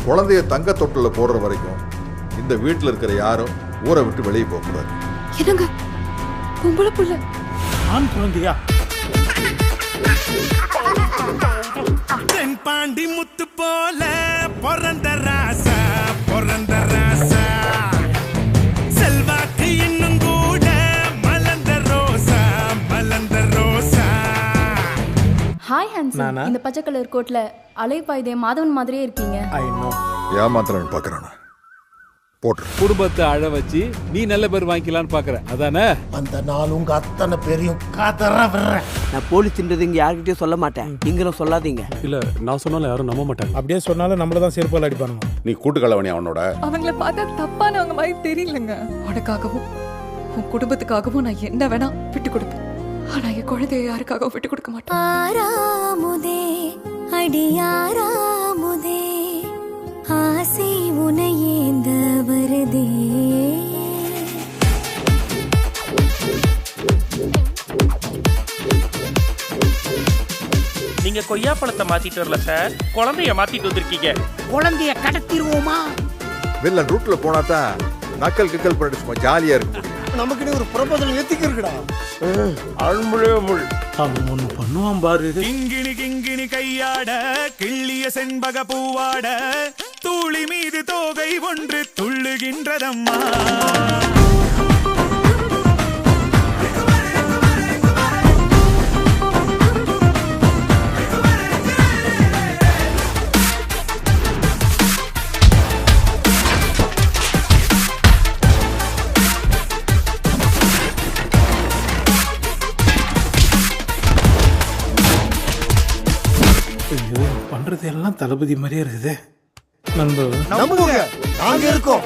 குழந்தைய தங்க தொட்டில போடுற வரைக்கும் இந்த வீட்டில் இருக்கிற யாரும் ஊரை விட்டு வெளியே போகக்கூடாது. என்னங்க பொம்பளை புள்ள ஆண் குழந்தையா? பாண்டி முத்து போல பிறந்த ராசா பிறந்த ராசா செல்வாக்கு இன்னும் கூட மலர்ந்த ரோசா மலர்ந்த ரோசா. ஹாய் ஹன்சன், இந்த பச்சை கலர் கோட்ல அலைபாயுதே மாதவன் மாதிரியே இருக்கீங்க. ஏமாத்திரன்னு பாக்குறானா? போட்டு குடும்பத்தை அழ வச்சு நீ நல்ல பேர் வாங்கிக்கலான்னு பாக்குற அதானே? அந்த நாள் உங்க அத்தனை பேரையும் காதற விடுறேன். நான் போலீஸ்ன்றது இங்க யார்கிட்டயும் சொல்ல மாட்டேன், நீங்களும் சொல்லாதீங்க. இல்ல நான் சொன்னாலும் யாரும் நம்ப மாட்டாங்க. அப்படியே சொன்னாலும் நம்மள தான் செருப்பால் அடிப்பானுங்க. நீ கூட்டுக்கலவனி அவனோட. அவங்கள பார்த்தா தப்பானவங்க மாதிரி தெரியலங்க. உனக்காகவும் உன் குடும்பத்துக்காகவும் நான் என்ன வேணா விட்டு கொடுப்பேன். ஆனா என் குழந்தைய யாருக்காகவும் விட்டு கொடுக்க மாட்டேன். ஆராமுதே அடியாராமுதே ஆசை உனையேந்த வருதே. நீங்க கொய்யாப்பழத்தை மாத்திட்டு வரல சார், குழந்தைய மாத்திட்டு வந்திருக்கீங்க. குழந்தைய கடத்திடுவோமா? வில்லன் ரூட்ல போனா தான் நக்கல் கிக்கல் பண்ணிட்டு சும்மா ஜாலியா இருக்கு. நமக்கு ஒரு ப்ரொபோசல் எத்திக்கு இருக்குடா. அழுமுழே முள். அவன் ஒண்ணு பண்ணுவான் பாரு. கிங்கிணி கிங்கிணி கையாட கிள்ளிய செண்பக பூவாட தூளி மீது தோகை ஒன்று துள்ளுகின்றதம்மா. பண்றது எல்லாம் தளபதி மாதிரியே இருக்குது. நம்புங்க, நாங்க இருக்கோம்.